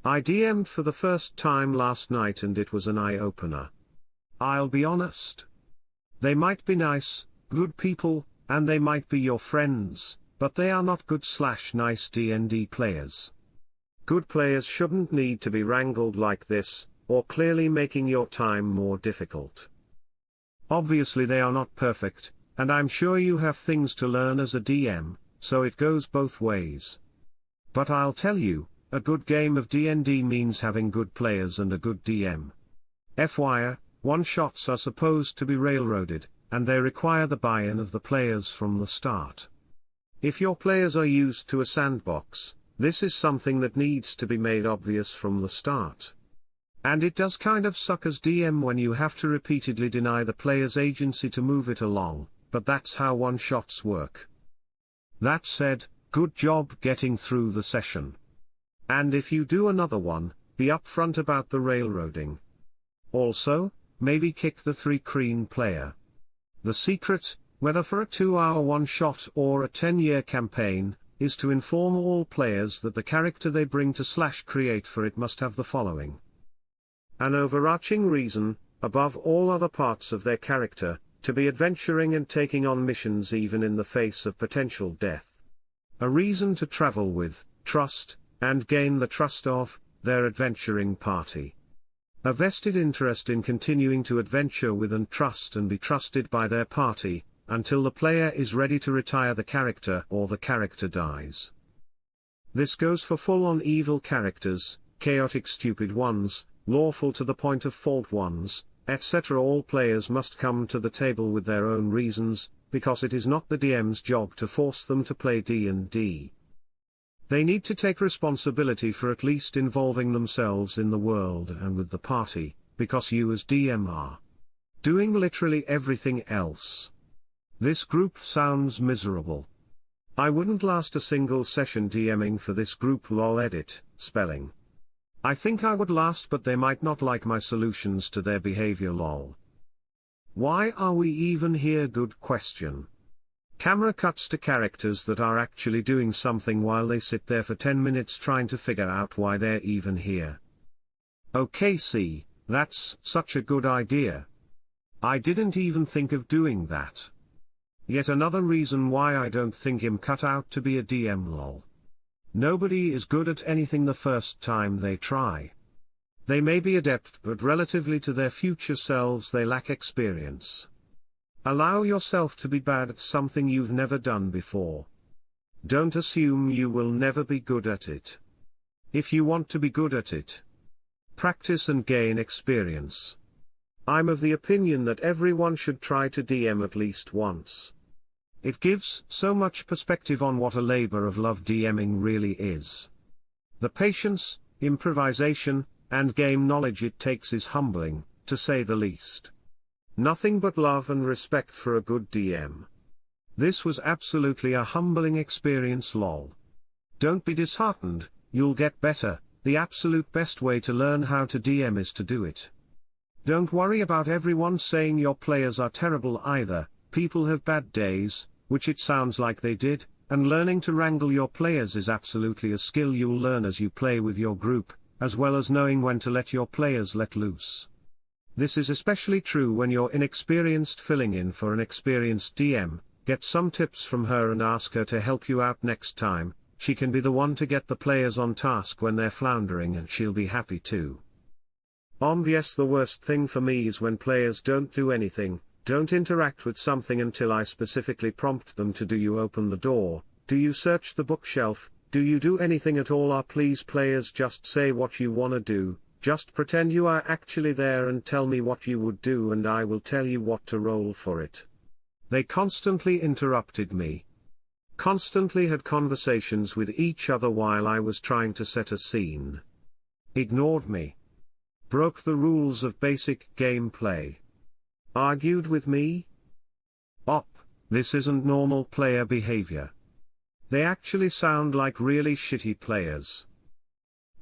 I DM'd for the first time last night and it was an eye-opener. I'll be honest. They might be nice, good people, and they might be your friends, but they are not good/nice D&D players. Good players shouldn't need to be wrangled like this, or clearly making your time more difficult. Obviously they are not perfect, and I'm sure you have things to learn as a DM, so it goes both ways. But I'll tell you, a good game of D&D means having good players and a good DM. FYI, one-shots are supposed to be railroaded, and they require the buy-in of the players from the start. If your players are used to a sandbox, this is something that needs to be made obvious from the start. And it does kind of suck as DM when you have to repeatedly deny the players agency to move it along, but that's how one-shots work. That said, good job getting through the session. And if you do another one, be upfront about the railroading. Also, maybe kick the 3-creen player. The secret, whether for a 2-hour one-shot or a 10-year campaign, is to inform all players that the character they bring to /create for it must have the following. An overarching reason, above all other parts of their character, to be adventuring and taking on missions even in the face of potential death. A reason to travel with, trust, and gain the trust of, their adventuring party. A vested interest in continuing to adventure with and trust and be trusted by their party, until the player is ready to retire the character or the character dies. This goes for full-on evil characters, chaotic stupid ones, lawful to the point of fault ones, etc. All players must come to the table with their own reasons, because it is not the DM's job to force them to play D&D. They need to take responsibility for at least involving themselves in the world and with the party, because you as DM are doing literally everything else. This group sounds miserable. I wouldn't last a single session DMing for this group lol edit, spelling. I think I would last, but they might not like my solutions to their behavior lol. Why are we even here? Good question. Camera cuts to characters that are actually doing something while they sit there for 10 minutes trying to figure out why they're even here. Okay, see, that's such a good idea. I didn't even think of doing that. Yet another reason why I don't think I'm cut out to be a DM lol. Nobody is good at anything the first time they try. They may be adept, but relatively to their future selves they lack experience. Allow yourself to be bad at something you've never done before. Don't assume you will never be good at it. If you want to be good at it, practice and gain experience. I'm of the opinion that everyone should try to DM at least once. It gives so much perspective on what a labor of love DMing really is. The patience, improvisation, and game knowledge it takes is humbling, to say the least. Nothing but love and respect for a good DM. This was absolutely a humbling experience lol. Don't be disheartened, you'll get better. The absolute best way to learn how to DM is to do it. Don't worry about everyone saying your players are terrible either. People have bad days, which it sounds like they did, and learning to wrangle your players is absolutely a skill you'll learn as you play with your group, as well as knowing when to let your players let loose. This is especially true when you're inexperienced filling in for an experienced DM. Get some tips from her and ask her to help you out next time. She can be the one to get the players on task when they're floundering, and she'll be happy too. Yes, the worst thing for me is when players don't do anything, don't interact with something until I specifically prompt them to. Do you open the door? Do you search the bookshelf? Do you do anything at all? Please players, just say what you wanna do. Just pretend you are actually there and tell me what you would do, and I will tell you what to roll for it. They constantly interrupted me. Constantly had conversations with each other while I was trying to set a scene. Ignored me. Broke the rules of basic gameplay. Argued with me? This isn't normal player behavior. They actually sound like really shitty players.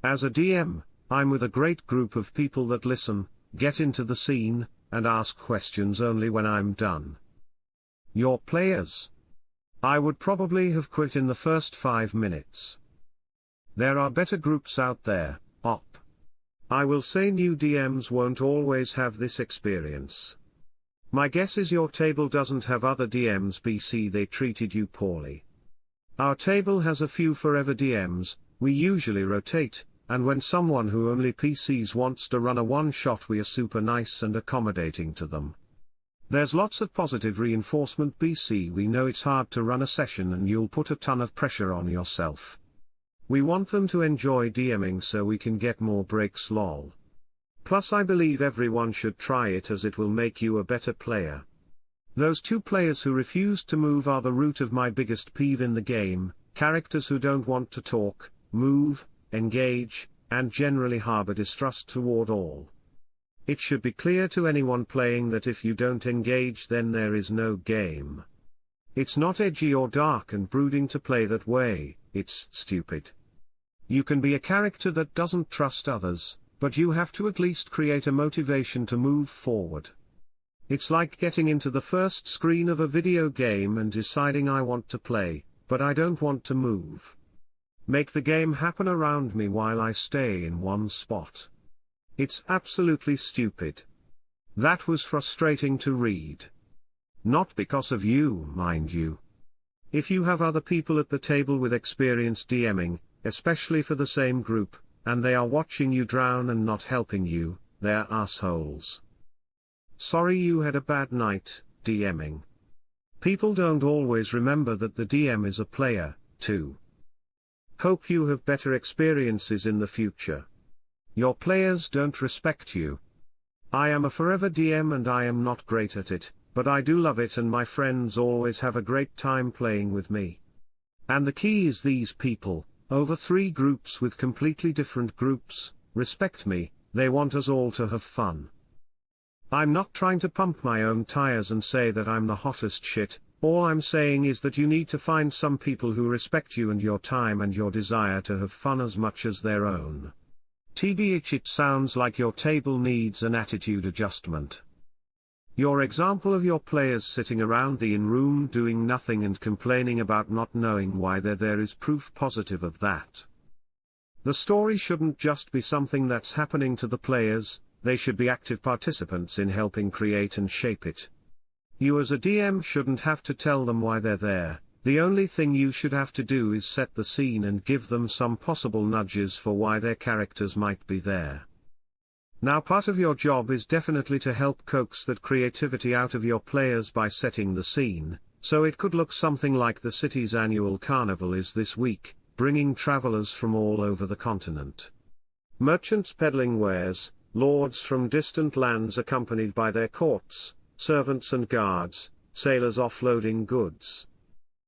As a DM, I'm with a great group of people that listen, get into the scene, and ask questions only when I'm done. Your players? I would probably have quit in the first 5 minutes. There are better groups out there, op. I will say new DMs won't always have this experience. My guess is your table doesn't have other DMs BC they treated you poorly. Our table has a few forever DMs, we usually rotate, and when someone who only PCs wants to run a one-shot we are super nice and accommodating to them. There's lots of positive reinforcement BC, we know it's hard to run a session and you'll put a ton of pressure on yourself. We want them to enjoy DMing so we can get more breaks lol. Plus I believe everyone should try it as it will make you a better player. Those two players who refuse to move are the root of my biggest peeve in the game, characters who don't want to talk, move, engage, and generally harbor distrust toward all. It should be clear to anyone playing that if you don't engage then there is no game. It's not edgy or dark and brooding to play that way, it's stupid. You can be a character that doesn't trust others, but you have to at least create a motivation to move forward. It's like getting into the first screen of a video game and deciding I want to play, but I don't want to move. Make the game happen around me while I stay in one spot. It's absolutely stupid. That was frustrating to read. Not because of you, mind you. If you have other people at the table with experience DMing, especially for the same group, and they are watching you drown and not helping you, they're assholes. Sorry you had a bad night, DMing. People don't always remember that the DM is a player, too. Hope you have better experiences in the future. Your players don't respect you. I am a forever DM and I am not great at it, but I do love it and my friends always have a great time playing with me. And the key is these people, over 3 groups with completely different groups, respect me, they want us all to have fun. I'm not trying to pump my own tires and say that I'm the hottest shit, all I'm saying is that you need to find some people who respect you and your time and your desire to have fun as much as their own. TBH, it sounds like your table needs an attitude adjustment. Your example of your players sitting around the in-room doing nothing and complaining about not knowing why they're there is proof positive of that. The story shouldn't just be something that's happening to the players, they should be active participants in helping create and shape it. You as a DM shouldn't have to tell them why they're there, the only thing you should have to do is set the scene and give them some possible nudges for why their characters might be there. Now part of your job is definitely to help coax that creativity out of your players by setting the scene, so it could look something like the city's annual carnival is this week, bringing travelers from all over the continent. Merchants peddling wares, lords from distant lands accompanied by their courts, servants and guards, sailors offloading goods.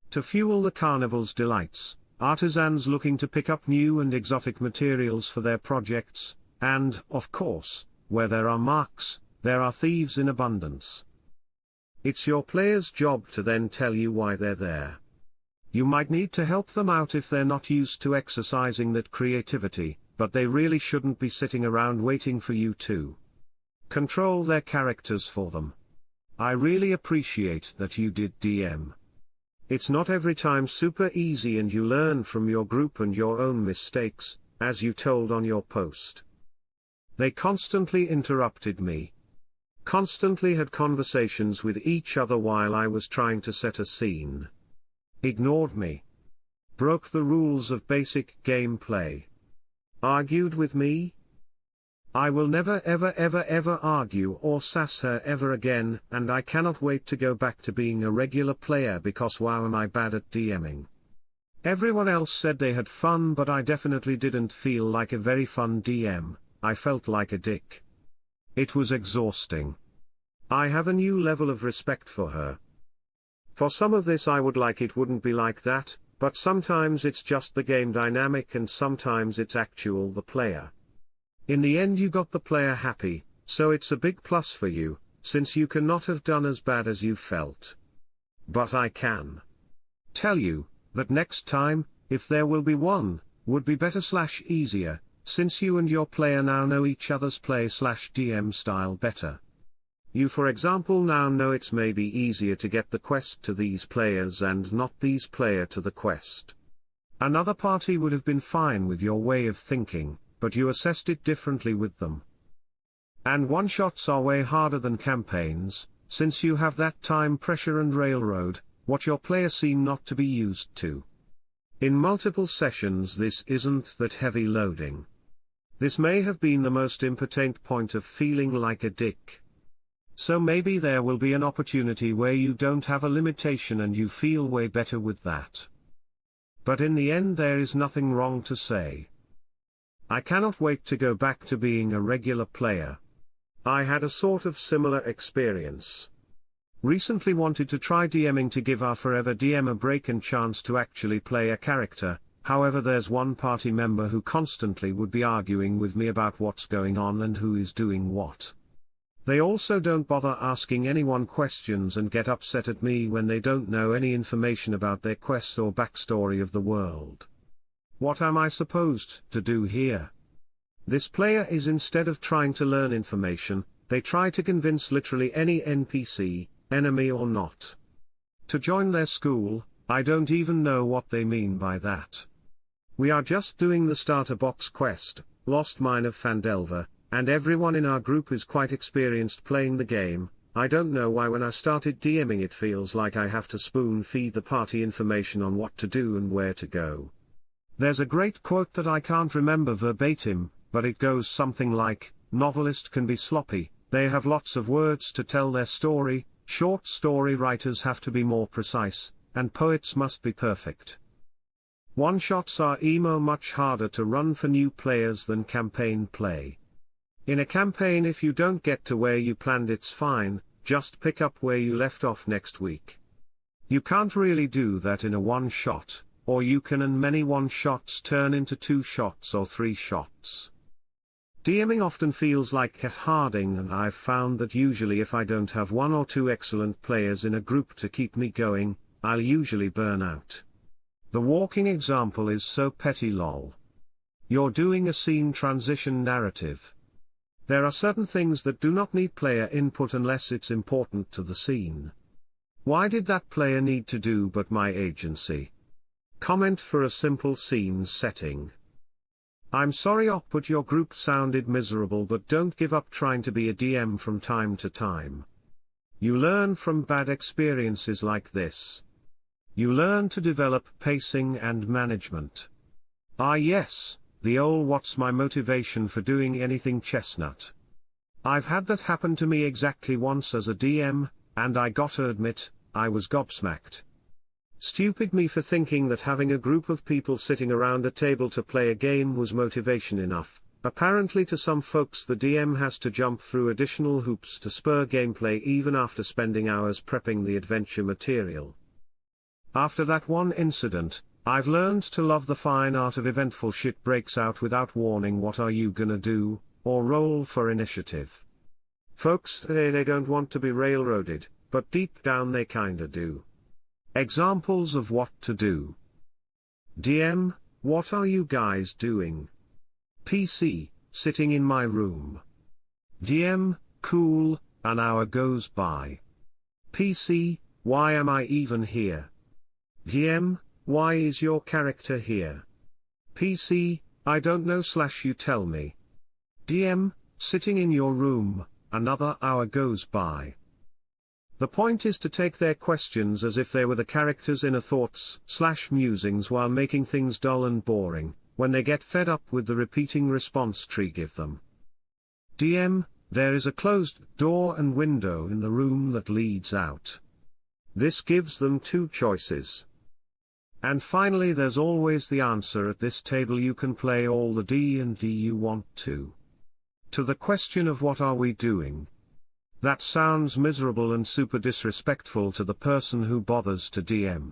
To fuel the carnival's delights, artisans looking to pick up new and exotic materials for their projects, and, of course, where there are marks, there are thieves in abundance. It's your player's job to then tell you why they're there. You might need to help them out if they're not used to exercising that creativity, but they really shouldn't be sitting around waiting for you to control their characters for them. I really appreciate that you did DM. It's not every time super easy and you learn from your group and your own mistakes, as you told on your post. They constantly interrupted me. Constantly had conversations with each other while I was trying to set a scene. Ignored me. Broke the rules of basic gameplay. Argued with me? I will never ever argue or sass her ever again, and I cannot wait to go back to being a regular player because wow am I bad at DMing. Everyone else said they had fun but I definitely didn't feel like a very fun DM, I felt like a dick. It was exhausting. I have a new level of respect for her. For some of this I would like it wouldn't be like that, but sometimes it's just the game dynamic and sometimes it's actual the player. In the end you got the player happy, so it's a big plus for you, since you cannot have done as bad as you felt. But I can tell you, that next time, if there will be one, would be better / easier, since you and your player now know each other's play / DM style better. You for example now know it's maybe easier to get the quest to these players and not these player to the quest. Another party would have been fine with your way of thinking, but you assessed it differently with them. And one-shots are way harder than campaigns, since you have that time pressure and railroad, what your players seem not to be used to. In multiple sessions this isn't that heavy loading. This may have been the most impotent point of feeling like a dick. So maybe there will be an opportunity where you don't have a limitation and you feel way better with that. But in the end there is nothing wrong to say. I cannot wait to go back to being a regular player. I had a sort of similar experience. Recently wanted to try DMing to give our forever DM a break and chance to actually play a character, however there's one party member who constantly would be arguing with me about what's going on and who is doing what. They also don't bother asking anyone questions and get upset at me when they don't know any information about their quest or backstory of the world. What am I supposed to do here? This player is, instead of trying to learn information, they try to convince literally any NPC, enemy or not, to join their school. I don't even know what they mean by that. We are just doing the starter box quest, Lost Mine of Phandelver, and everyone in our group is quite experienced playing the game. I don't know why when I started DMing it feels like I have to spoon feed the party information on what to do and where to go. There's a great quote that I can't remember verbatim, but it goes something like, "Novelist can be sloppy, they have lots of words to tell their story, short story writers have to be more precise, and poets must be perfect." One-shots are much harder to run for new players than campaign play. In a campaign if you don't get to where you planned it's fine, just pick up where you left off next week. You can't really do that in a one-shot, or you can, and many one-shots turn into 2 shots or 3 shots. DMing often feels like harding, and I've found that usually if I don't have 1 or 2 excellent players in a group to keep me going, I'll usually burn out. The walking example is so petty lol. You're doing a scene transition narrative. There are certain things that do not need player input unless it's important to the scene. Why did that player need to do but my agency? Comment for a simple scene setting. I'm sorry but your group sounded miserable, but don't give up trying to be a DM from time to time. You learn from bad experiences like this. You learn to develop pacing and management. Ah yes, the old "what's my motivation for doing anything" chestnut. I've had that happen to me exactly once as a DM, and I gotta admit, I was gobsmacked. Stupid me for thinking that having a group of people sitting around a table to play a game was motivation enough. Apparently to some folks the DM has to jump through additional hoops to spur gameplay even after spending hours prepping the adventure material. After that one incident, I've learned to love the fine art of eventful shit breaks out without warning what are you gonna do, or roll for initiative. Folks they don't want to be railroaded, but deep down they kinda do. Examples of what to do. DM, what are you guys doing? PC, sitting in my room. DM, cool, an hour goes by. PC, why am I even here? DM, why is your character here? PC, I don't know / you tell me. DM, sitting in your room, another hour goes by. The point is to take their questions as if they were the character's inner thoughts / musings while making things dull and boring. When they get fed up with the repeating response tree, give them. DM, there is a closed door and window in the room that leads out. This gives them 2 choices. And finally there's always the answer at this table: you can play all the D&D you want to. To the question of what are we doing? That sounds miserable and super disrespectful to the person who bothers to DM.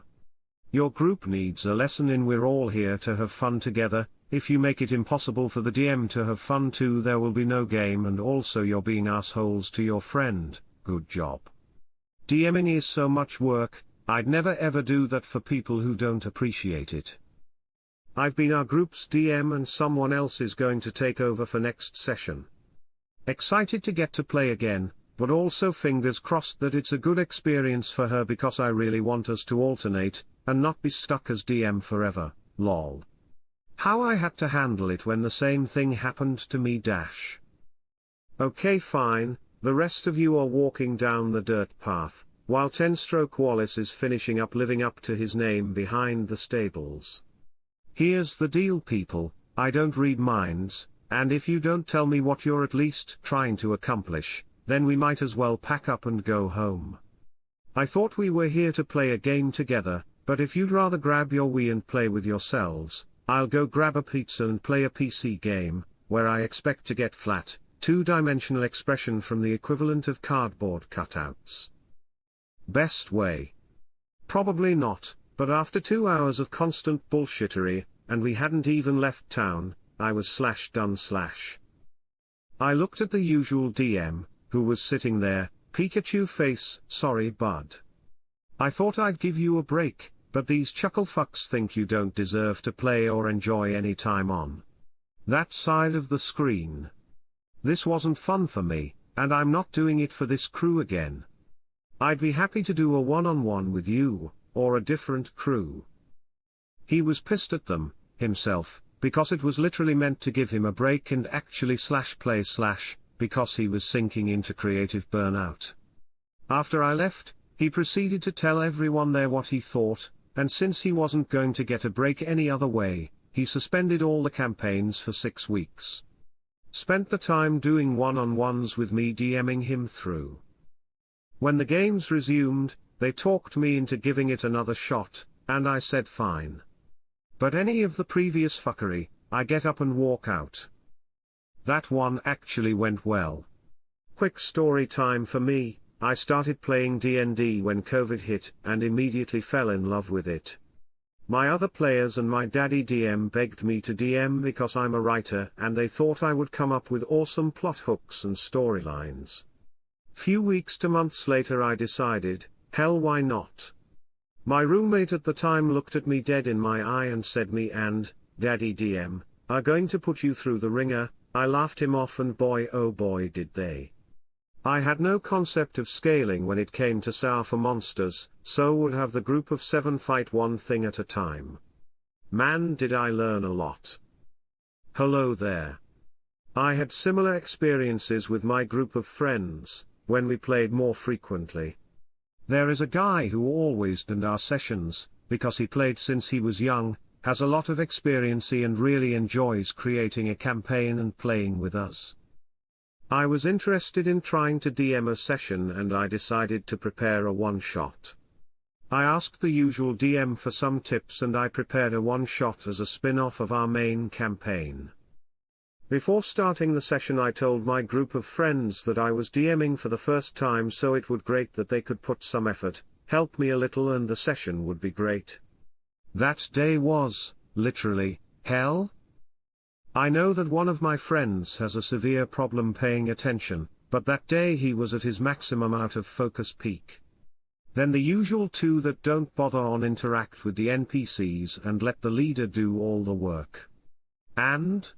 Your group needs a lesson in we're all here to have fun together. If you make it impossible for the DM to have fun too, there will be no game, and also you're being assholes to your friend. Good job. DMing is so much work, I'd never ever do that for people who don't appreciate it. I've been our group's DM and someone else is going to take over for next session. Excited to get to play again, but also fingers crossed that it's a good experience for her because I really want us to alternate, and not be stuck as DM forever, lol. How I had to handle it when the same thing happened to me dash. Okay fine, the rest of you are walking down the dirt path, while 10-stroke Wallace is finishing up living up to his name behind the stables. Here's the deal people, I don't read minds, and if you don't tell me what you're at least trying to accomplish, then we might as well pack up and go home. I thought we were here to play a game together, but if you'd rather grab your Wii and play with yourselves, I'll go grab a pizza and play a PC game, where I expect to get flat, two-dimensional expression from the equivalent of cardboard cutouts. Best way? Probably not, but after 2 hours of constant bullshittery, and we hadn't even left town, I was done. I looked at the usual DM, who was sitting there, Pikachu face, sorry bud. I thought I'd give you a break, but these chuckle fucks think you don't deserve to play or enjoy any time on that side of the screen. This wasn't fun for me, and I'm not doing it for this crew again. I'd be happy to do a one-on-one with you, or a different crew. He was pissed at them, himself, because it was literally meant to give him a break and actually play because he was sinking into creative burnout. After I left, he proceeded to tell everyone there what he thought, and since he wasn't going to get a break any other way, he suspended all the campaigns for 6 weeks. Spent the time doing one-on-ones with me DMing him through. When the games resumed, they talked me into giving it another shot, and I said fine. But any of the previous fuckery, I get up and walk out. That one actually went well. Quick story time for me, I started playing D&D when COVID hit and immediately fell in love with it. My other players and my daddy DM begged me to DM because I'm a writer and they thought I would come up with awesome plot hooks and storylines. Few weeks to months later I decided, hell why not? My roommate at the time looked at me dead in my eye and said me and, Daddy DM, are going to put you through the ringer. I laughed him off and boy oh boy did they. I had no concept of scaling when it came to SAR for monsters, so would have the group of 7 fight one thing at a time. Man did I learn a lot. Hello there. I had similar experiences with my group of friends, when we played more frequently. There is a guy who always did our sessions, because he played since he was young, has a lot of experience and really enjoys creating a campaign and playing with us. I was interested in trying to DM a session and I decided to prepare a one-shot. I asked the usual DM for some tips and I prepared a one-shot as a spin-off of our main campaign. Before starting the session I told my group of friends that I was DMing for the first time, so it would great that they could put some effort, help me a little, and the session would be great. That day was, literally, hell. I know that one of my friends has a severe problem paying attention, but that day he was at his maximum out of focus peak. Then the usual two that don't bother on interact with the NPCs and let the leader do all the work. And?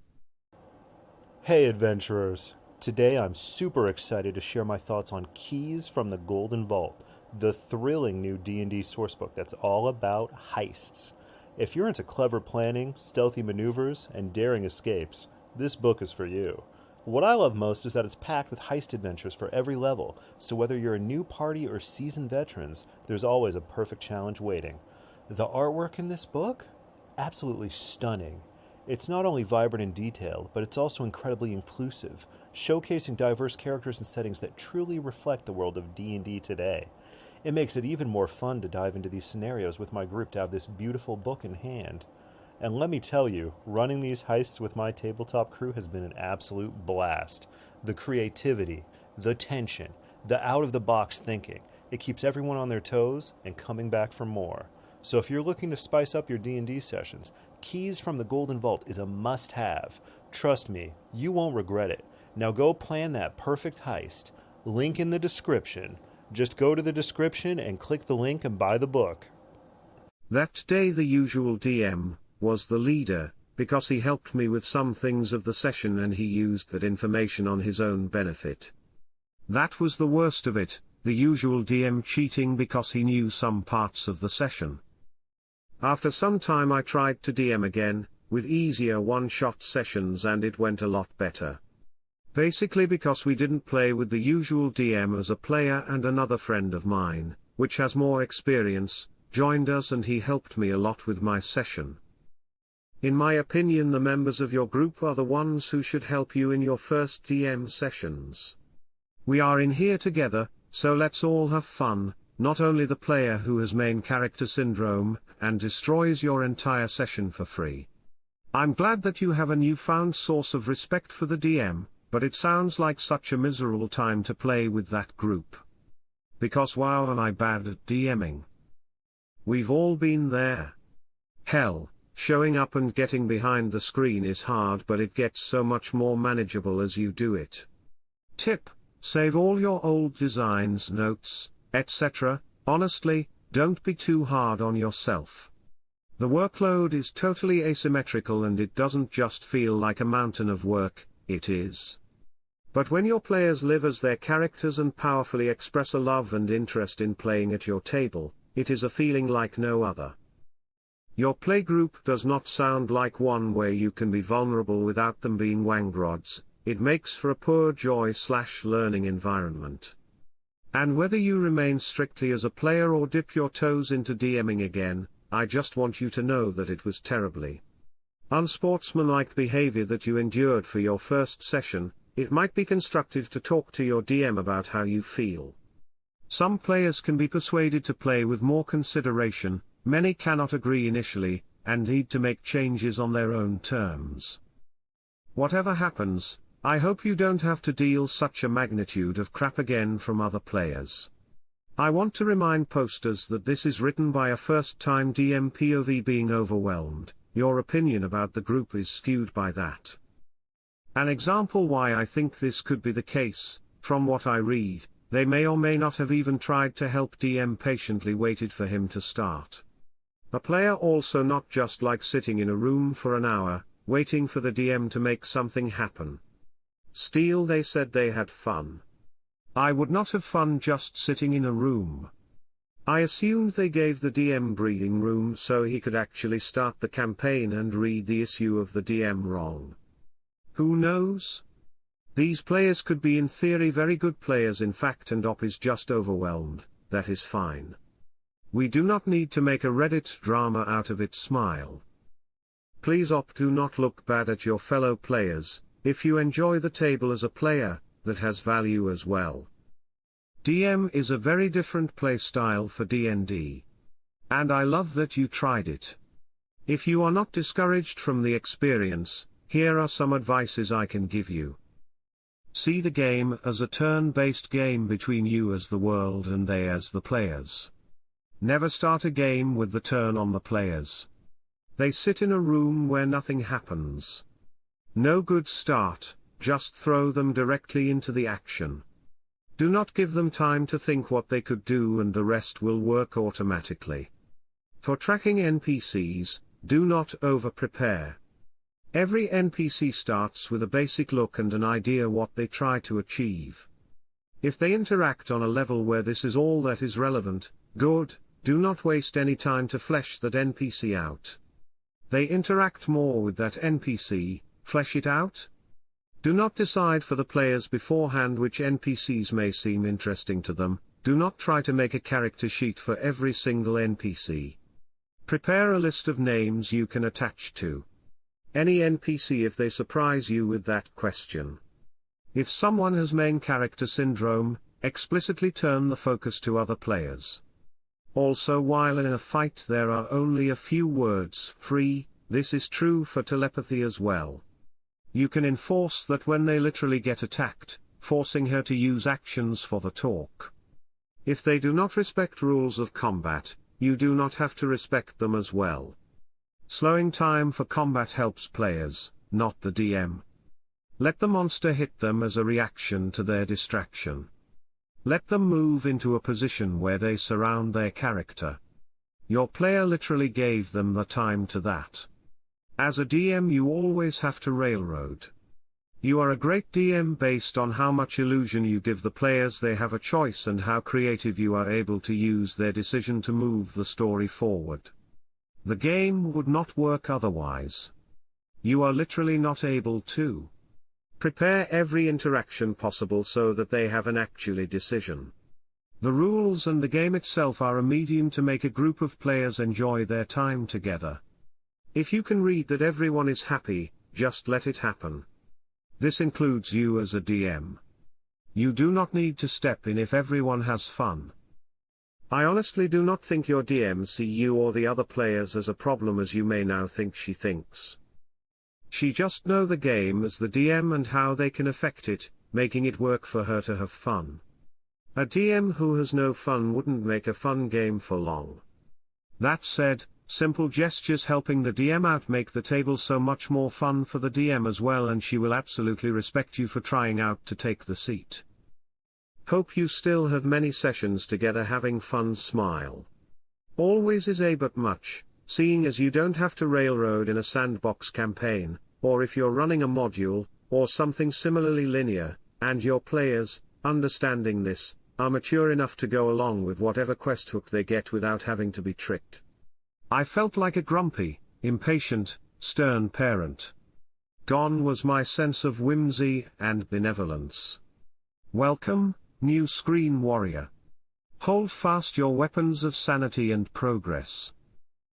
Hey adventurers! Today I'm super excited to share my thoughts on Keys from the Golden Vault, the thrilling new D&D sourcebook that's all about heists. If you're into clever planning, stealthy maneuvers, and daring escapes, this book is for you. What I love most is that it's packed with heist adventures for every level, so whether you're a new party or seasoned veterans, there's always a perfect challenge waiting. The artwork in this book? Absolutely stunning. It's not only vibrant in detail, but it's also incredibly inclusive, showcasing diverse characters and settings that truly reflect the world of D&D today. It makes it even more fun to dive into these scenarios with my group to have this beautiful book in hand. And let me tell you, running these heists with my tabletop crew has been an absolute blast. The creativity, the tension, the out-of-the-box thinking, it keeps everyone on their toes and coming back for more. So if you're looking to spice up your D&D sessions, Keys from the Golden Vault is a must-have. Trust me, you won't regret it. Now go plan that perfect heist. Link in the description. Just go to the description and click the link and buy the book. That day the usual DM was the leader, because he helped me with some things of the session and he used that information on his own benefit. That was the worst of it, the usual DM cheating because he knew some parts of the session. After some time I tried to DM again, with easier one-shot sessions, and it went a lot better. Basically because we didn't play with the usual DM as a player, and another friend of mine, which has more experience, joined us and he helped me a lot with my session. In my opinion, the members of your group are the ones who should help you in your first DM sessions. We are in here together, so let's all have fun, not only the player who has main character syndrome, and destroys your entire session for free. I'm glad that you have a newfound source of respect for the DM, but it sounds like such a miserable time to play with that group. Because wow, am I bad at DMing. We've all been there. Hell, showing up and getting behind the screen is hard, but it gets so much more manageable as you do it. Tip: save all your old designs, notes, etc. Honestly, don't be too hard on yourself. The workload is totally asymmetrical and it doesn't just feel like a mountain of work, it is. But when your players live as their characters and powerfully express a love and interest in playing at your table, it is a feeling like no other. Your playgroup does not sound like one where you can be vulnerable without them being wangrods. It makes for a poor joy/learning environment. And whether you remain strictly as a player or dip your toes into DMing again, I just want you to know that it was terribly unsportsmanlike behavior that you endured for your first session. It might be constructive to talk to your DM about how you feel. Some players can be persuaded to play with more consideration, many cannot agree initially, and need to make changes on their own terms. Whatever happens, I hope you don't have to deal such a magnitude of crap again from other players. I want to remind posters that this is written by a first-time DM POV being overwhelmed. Your opinion about the group is skewed by that. An example why I think this could be the case: from what I read, they may or may not have even tried to help DM, patiently waited for him to start. A player also not just like sitting in a room for an hour, waiting for the DM to make something happen. Steele, they said they had fun. I would not have fun just sitting in a room. I assumed they gave the DM breathing room so he could actually start the campaign and read the issue of the DM wrong. Who knows? These players could be in theory very good players in fact, and Op is just overwhelmed. That is fine. We do not need to make a Reddit drama out of it. Smile. Please Op, do not look bad at your fellow players. If you enjoy the table as a player, that has value as well. DM is a very different play style for D&D. And I love that you tried it. If you are not discouraged from the experience, here are some advices I can give you. See the game as a turn-based game between you as the world and they as the players. Never start a game with the turn on the players. They sit in a room where nothing happens. No good start, just throw them directly into the action. Do not give them time to think what they could do, and the rest will work automatically. For tracking NPCs, do not over-prepare. Every NPC starts with a basic look and an idea what they try to achieve. If they interact on a level where this is all that is relevant, good. Do not waste any time to flesh that NPC out. They interact more with that NPC, flesh it out. Do not decide for the players beforehand which NPCs may seem interesting to them. Do not try to make a character sheet for every single NPC. Prepare a list of names you can attach to any NPC if they surprise you with that question. If someone has main character syndrome, explicitly turn the focus to other players. Also, while in a fight there are only a few words free. This is true for telepathy as well. You can enforce that when they literally get attacked, forcing her to use actions for the talk. If they do not respect rules of combat, you do not have to respect them as well. Slowing time for combat helps players, not the DM. Let the monster hit them as a reaction to their distraction. Let them move into a position where they surround their character. Your player literally gave them the time to that. As a DM, you always have to railroad. You are a great DM based on how much illusion you give the players they have a choice and how creative you are able to use their decision to move the story forward. The game would not work otherwise. You are literally not able to prepare every interaction possible so that they have an actually decision. The rules and the game itself are a medium to make a group of players enjoy their time together. If you can read that everyone is happy, just let it happen. This includes you as a DM. You do not need to step in if everyone has fun. I honestly do not think your DM see you or the other players as a problem as you may now think she thinks. She just know the game as the DM and how they can affect it, making it work for her to have fun. A DM who has no fun wouldn't make a fun game for long. That said, simple gestures helping the DM out make the table so much more fun for the DM as well, and she will absolutely respect you for trying out to take the seat. Hope you still have many sessions together having fun. Smile. Always is a but much, seeing as you don't have to railroad in a sandbox campaign, or if you're running a module, or something similarly linear, and your players, understanding this, are mature enough to go along with whatever quest hook they get without having to be tricked. I felt like a grumpy, impatient, stern parent. Gone was my sense of whimsy and benevolence. Welcome, new screen warrior. Hold fast your weapons of sanity and progress.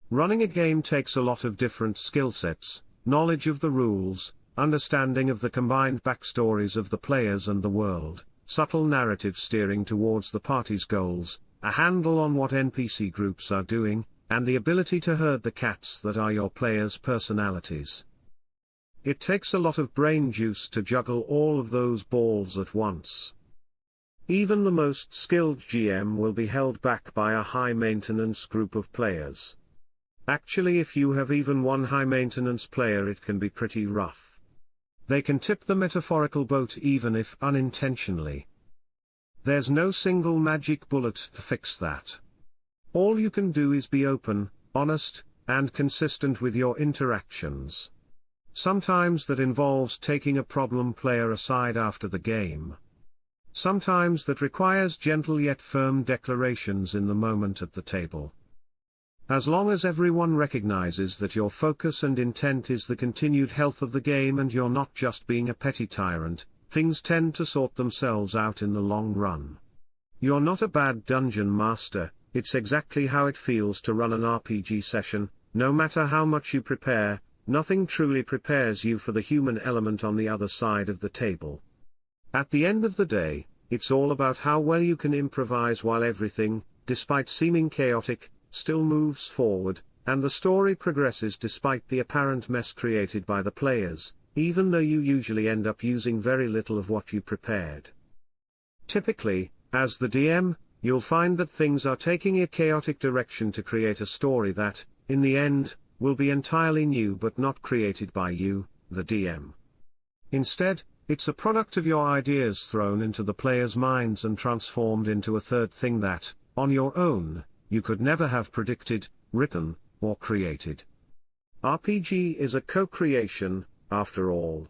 Running a game takes a lot of different skill sets, knowledge of the rules, understanding of the combined backstories of the players and the world, subtle narrative steering towards the party's goals, a handle on what NPC groups are doing, and the ability to herd the cats that are your players' personalities. It takes a lot of brain juice to juggle all of those balls at once. Even the most skilled GM will be held back by a high-maintenance group of players. Actually, if you have even one high-maintenance player, it can be pretty rough. They can tip the metaphorical boat even if unintentionally. There's no single magic bullet to fix that. All you can do is be open, honest, and consistent with your interactions. Sometimes that involves taking a problem player aside after the game. Sometimes that requires gentle yet firm declarations in the moment at the table. As long as everyone recognizes that your focus and intent is the continued health of the game and you're not just being a petty tyrant, things tend to sort themselves out in the long run. You're not a bad dungeon master, it's exactly how it feels to run an RPG session. No matter how much you prepare, nothing truly prepares you for the human element on the other side of the table. At the end of the day, it's all about how well you can improvise while everything, despite seeming chaotic, still moves forward, and the story progresses despite the apparent mess created by the players, even though you usually end up using very little of what you prepared. Typically, as the DM, you'll find that things are taking a chaotic direction to create a story that, in the end, will be entirely new but not created by you, the DM. Instead, it's a product of your ideas thrown into the players' minds and transformed into a third thing that, on your own, you could never have predicted, written, or created. RPG is a co-creation, after all.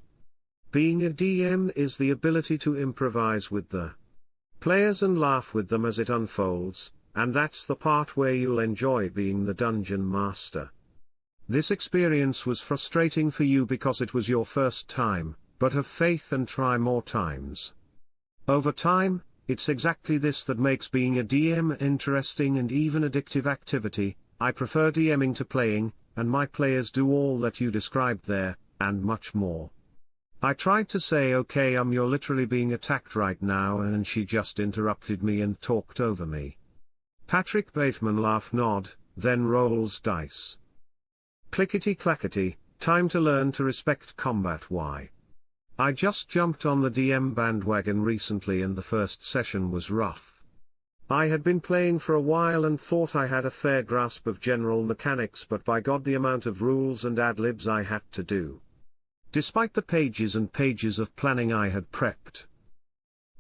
Being a DM is the ability to improvise with the players and laugh with them as it unfolds, and that's the part where you'll enjoy being the dungeon master. This experience was frustrating for you because it was your first time, but have faith and try more times. Over time, it's exactly this that makes being a DM interesting and even addictive activity. I prefer DMing to playing, and my players do all that you described there, and much more. I tried to say, okay, you're literally being attacked right now, and she just interrupted me and talked over me. Patrick Bateman laugh nod, then rolls dice. Clickety clackety, time to learn to respect combat. Why? I just jumped on the DM bandwagon recently and the first session was rough. I had been playing for a while and thought I had a fair grasp of general mechanics, but by God, the amount of rules and ad-libs I had to do. Despite the pages and pages of planning I had prepped.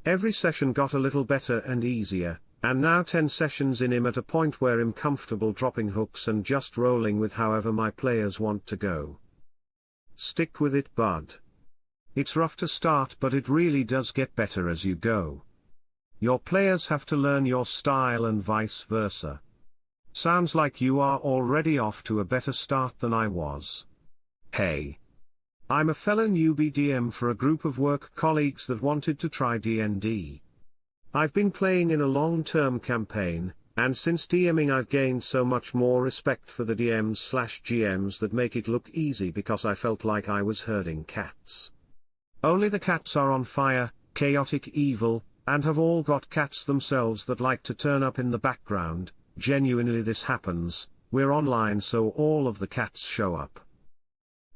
Every session got a little better and easier, and now 10 sessions in, I'm at a point where I'm comfortable dropping hooks and just rolling with however my players want to go. Stick with it, bud. It's rough to start, but it really does get better as you go. Your players have to learn your style and vice versa. Sounds like you are already off to a better start than I was. Hey. I'm a fellow newbie DM for a group of work colleagues that wanted to try D&D. I've been playing in a long-term campaign, and since DMing I've gained so much more respect for the DMs/GMs that make it look easy because I felt like I was herding cats. Only the cats are on fire, chaotic evil, and have all got cats themselves that like to turn up in the background. Genuinely this happens, we're online so all of the cats show up.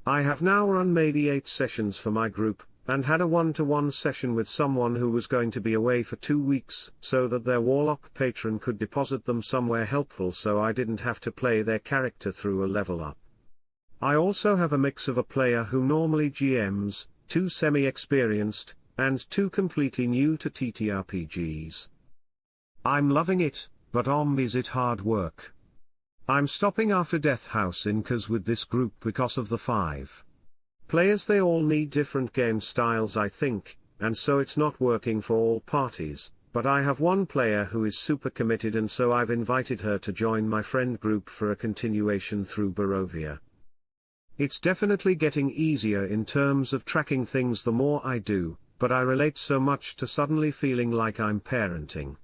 I have now run maybe 8 sessions for my group, and had a one-to-one session with someone who was going to be away for 2 weeks so that their warlock patron could deposit them somewhere helpful so I didn't have to play their character through a level up. I also have a mix of a player who normally GMs, 2 semi-experienced, and 2 completely new to TTRPGs. I'm loving it, but is it hard work? I'm stopping after Death House Incas with this group because of the 5 players. They all need different game styles I think, and so it's not working for all parties, but I have one player who is super committed and so I've invited her to join my friend group for a continuation through Barovia. It's definitely getting easier in terms of tracking things the more I do, but I relate so much to suddenly feeling like I'm parenting.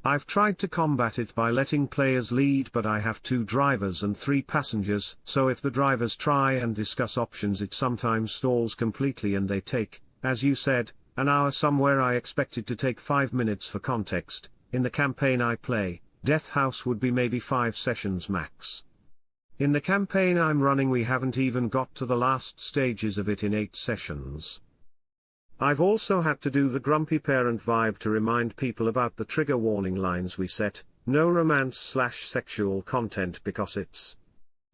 I've tried to combat it by letting players lead, but I have 2 drivers and 3 passengers, so if the drivers try and discuss options it sometimes stalls completely and they take, as you said, an hour somewhere I expected to take 5 minutes. For context, in the campaign I play, Death House would be maybe 5 sessions max. In the campaign I'm running we haven't even got to the last stages of it in 8 sessions. I've also had to do the grumpy parent vibe to remind people about the trigger warning lines we set, no romance/sexual content because it's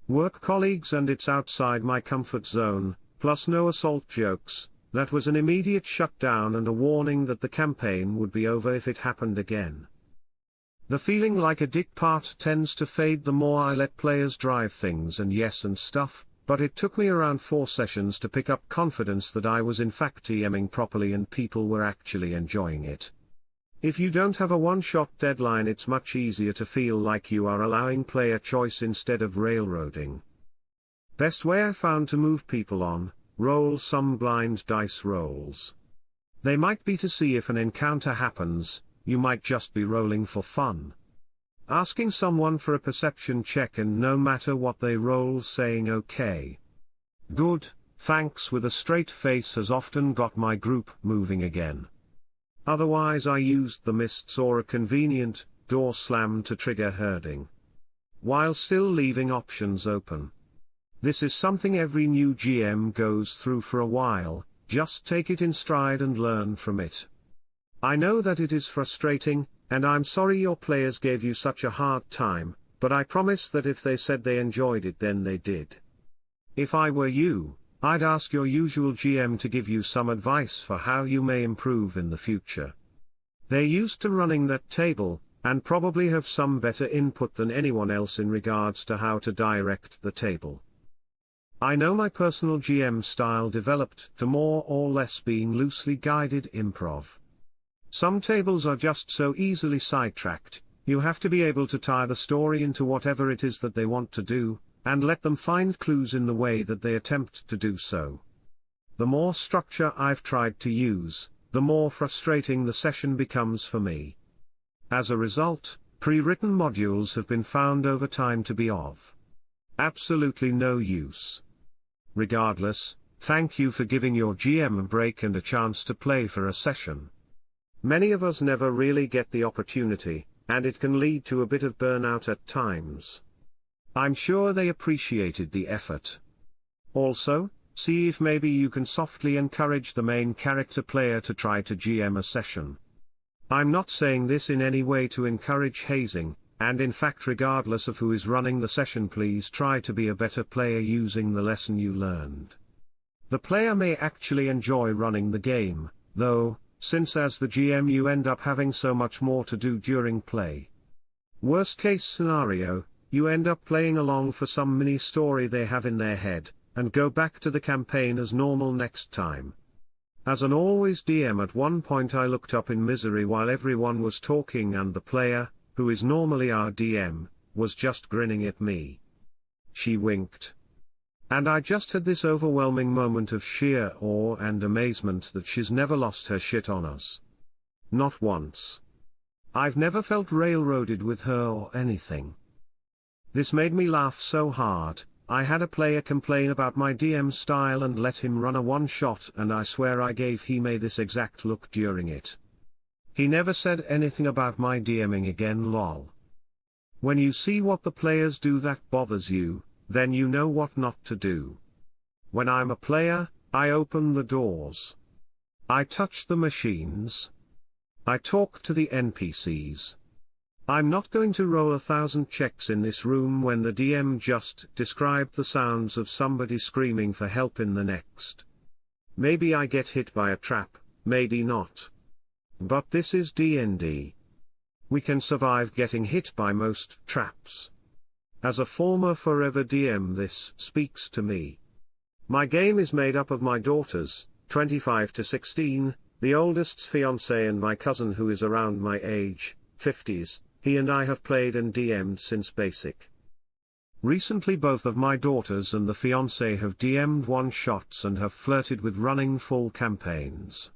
work colleagues and it's outside my comfort zone, plus no assault jokes. That was an immediate shutdown and a warning that the campaign would be over if it happened again. The feeling like a dick part tends to fade the more I let players drive things and yes and stuff, but it took me around 4 sessions to pick up confidence that I was in fact DMing properly and people were actually enjoying it. If you don't have a one-shot deadline it's much easier to feel like you are allowing player choice instead of railroading. Best way I found to move people on, roll some blind dice rolls. They might be to see if an encounter happens, you might just be rolling for fun. Asking someone for a perception check and no matter what they roll saying okay, good, thanks with a straight face has often got my group moving again. Otherwise I used the mists or a convenient door slam to trigger herding, while still leaving options open. This is something every new GM goes through for a while, just take it in stride and learn from it. I know that it is frustrating, and I'm sorry your players gave you such a hard time, but I promise that if they said they enjoyed it then they did. If I were you, I'd ask your usual GM to give you some advice for how you may improve in the future. They're used to running that table, and probably have some better input than anyone else in regards to how to direct the table. I know my personal GM style developed to more or less being loosely guided improv. Some tables are just so easily sidetracked, you have to be able to tie the story into whatever it is that they want to do, and let them find clues in the way that they attempt to do so. The more structure I've tried to use, the more frustrating the session becomes for me. As a result, pre-written modules have been found over time to be of absolutely no use. Regardless, thank you for giving your GM a break and a chance to play for a session. Many of us never really get the opportunity, and it can lead to a bit of burnout at times. I'm sure they appreciated the effort. Also, see if maybe you can softly encourage the main character player to try to GM a session. I'm not saying this in any way to encourage hazing, and in fact regardless of who is running the session please try to be a better player using the lesson you learned. The player may actually enjoy running the game, though, since as the GM you end up having so much more to do during play. Worst case scenario, you end up playing along for some mini story they have in their head, and go back to the campaign as normal next time. As an always DM at one point I looked up in misery while everyone was talking and the player, who is normally our DM, was just grinning at me. She winked. And I just had this overwhelming moment of sheer awe and amazement that she's never lost her shit on us. Not once. I've never felt railroaded with her or anything. This made me laugh so hard. I had a player complain about my DM style and let him run a one-shot, and I swear I gave him this exact look during it. He never said anything about my DMing again, lol. When you see what the players do that bothers you, then you know what not to do. When I'm a player, I open the doors. I touch the machines. I talk to the NPCs. I'm not going to roll 1,000 checks in this room when the DM just described the sounds of somebody screaming for help in the next. Maybe I get hit by a trap, maybe not. But this is D&D. We can survive getting hit by most traps. As a former forever DM, this speaks to me. My game is made up of my daughters, 25 to 16, the oldest's fiancé, and my cousin who is around my age, 50s. He and I have played and DM'd since basic. Recently both of my daughters and the fiancé have DM'd one-shots and have flirted with running full campaigns.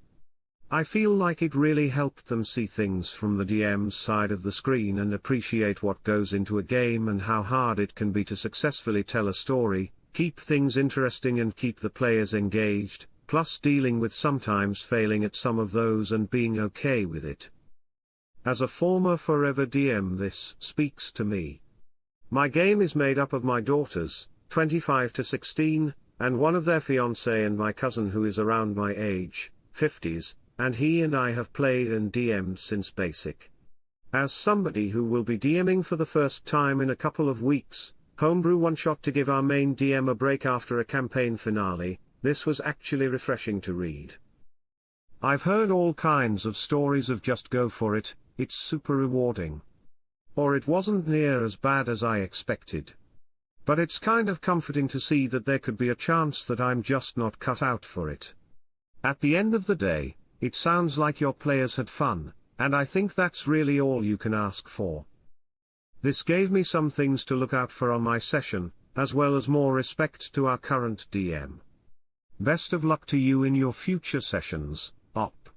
I feel like it really helped them see things from the DM's side of the screen and appreciate what goes into a game and how hard it can be to successfully tell a story, keep things interesting and keep the players engaged, plus dealing with sometimes failing at some of those and being okay with it. As a former forever DM, this speaks to me. My game is made up of my daughters, 25 to 16, and one of their fiancé, and my cousin who is around my age, 50s, and he and I have played and DM'd since basic. As somebody who will be DMing for the first time in a couple of weeks, homebrew one-shot to give our main DM a break after a campaign finale, this was actually refreshing to read. I've heard all kinds of stories of just go for it, it's super rewarding. Or it wasn't near as bad as I expected. But it's kind of comforting to see that there could be a chance that I'm just not cut out for it. At the end of the day, it sounds like your players had fun, and I think that's really all you can ask for. This gave me some things to look out for on my session, as well as more respect to our current DM. Best of luck to you in your future sessions, Op.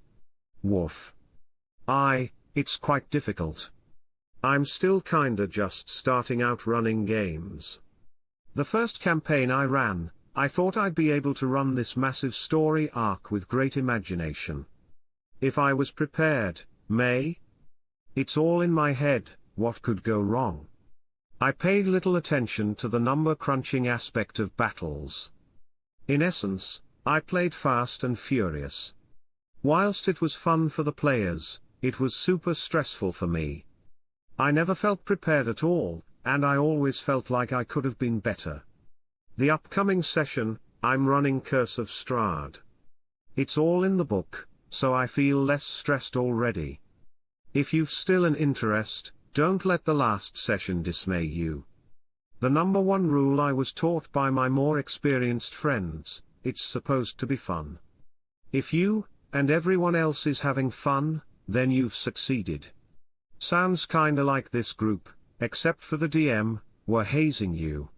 Woof. It's quite difficult. I'm still kinda just starting out running games. The first campaign I ran, I thought I'd be able to run this massive story arc with great imagination. If I was prepared, it's all in my head, what could go wrong? I paid little attention to the number crunching aspect of battles. In essence, I played fast and furious. Whilst it was fun for the players, it was super stressful for me. I never felt prepared at all, and I always felt like I could have been better. The upcoming session, I'm running Curse of Strahd. It's all in the book, so I feel less stressed already. If you've still an interest, don't let the last session dismay you. The number one rule I was taught by my more experienced friends, it's supposed to be fun. If you, and everyone else is having fun, then you've succeeded. Sounds kinda like this group, except for the DM, were hazing you.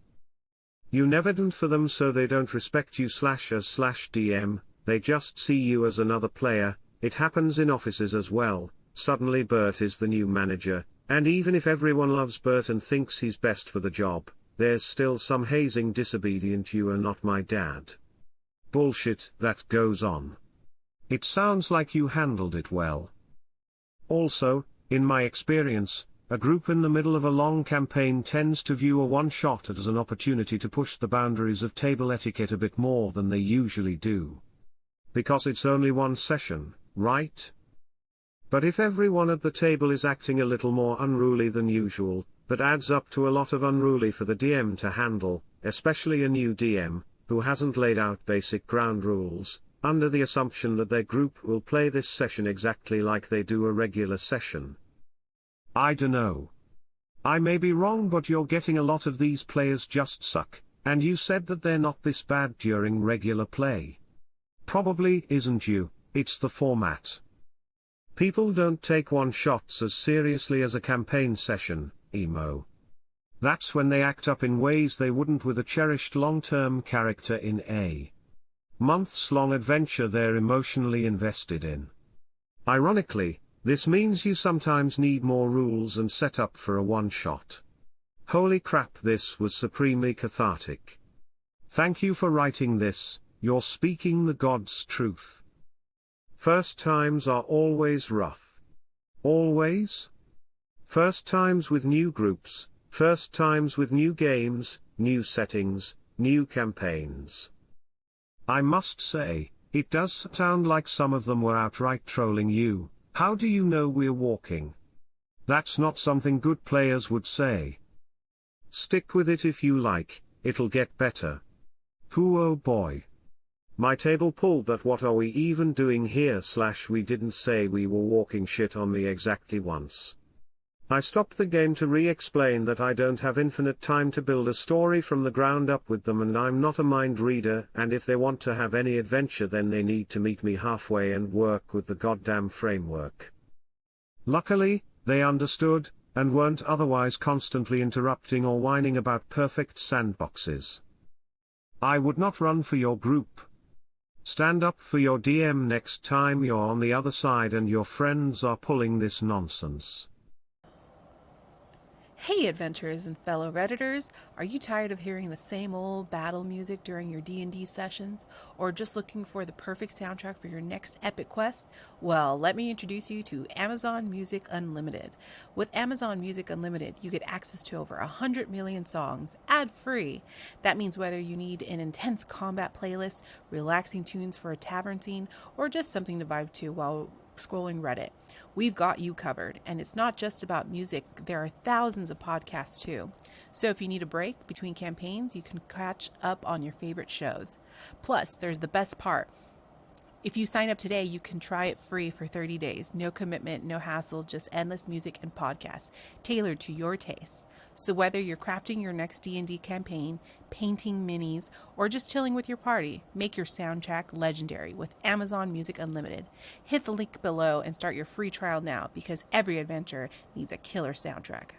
You never did for them, so they don't respect you /as/DM, they just see you as another player. It happens in offices as well. Suddenly Bert is the new manager, and even if everyone loves Bert and thinks he's best for the job, there's still some hazing, disobedient, you are not my dad bullshit that goes on. It sounds like you handled it well. Also, in my experience, a group in the middle of a long campaign tends to view a one-shot as an opportunity to push the boundaries of table etiquette a bit more than they usually do. Because it's only one session, right? But if everyone at the table is acting a little more unruly than usual, that adds up to a lot of unruly for the DM to handle, especially a new DM, who hasn't laid out basic ground rules, under the assumption that their group will play this session exactly like they do a regular session. I dunno. I may be wrong, but you're getting a lot of these players just suck, and you said that they're not this bad during regular play. Probably isn't you, it's the format. People don't take one-shots as seriously as a campaign session, emo. That's when they act up in ways they wouldn't with a cherished long-term character in a months-long adventure they're emotionally invested in. Ironically, this means you sometimes need more rules and setup for a one-shot. Holy crap, this was supremely cathartic. Thank you for writing this, you're speaking the God's truth. First times are always rough. Always? First times with new groups, first times with new games, new settings, new campaigns. I must say, it does sound like some of them were outright trolling you. How do you know we're walking? That's not something good players would say. Stick with it if you like, it'll get better. Oh boy. My table pulled that what are we even doing here / we didn't say we were walking shit on me exactly once. I stopped the game to re-explain that I don't have infinite time to build a story from the ground up with them, and I'm not a mind reader, and if they want to have any adventure then they need to meet me halfway and work with the goddamn framework. Luckily, they understood, and weren't otherwise constantly interrupting or whining about perfect sandboxes. I would not run for your group. Stand up for your DM next time you're on the other side and your friends are pulling this nonsense. Hey adventurers and fellow Redditors, are you tired of hearing the same old battle music during your D&D sessions, or just looking for the perfect soundtrack for your next epic quest? Well, let me introduce you to Amazon Music Unlimited. With Amazon Music Unlimited, you get access to over 100 million songs, ad-free. That means whether you need an intense combat playlist, relaxing tunes for a tavern scene, or just something to vibe to while scrolling Reddit, we've got you covered. And it's not just about music, there are thousands of podcasts too. So if you need a break between campaigns, you can catch up on your favorite shows. Plus, there's the best part. If you sign up today, you can try it free for 30 days. No commitment, no hassle, just endless music and podcasts tailored to your taste. So whether you're crafting your next D&D campaign, painting minis, or just chilling with your party, make your soundtrack legendary with Amazon Music Unlimited. Hit the link below and start your free trial now, because every adventure needs a killer soundtrack.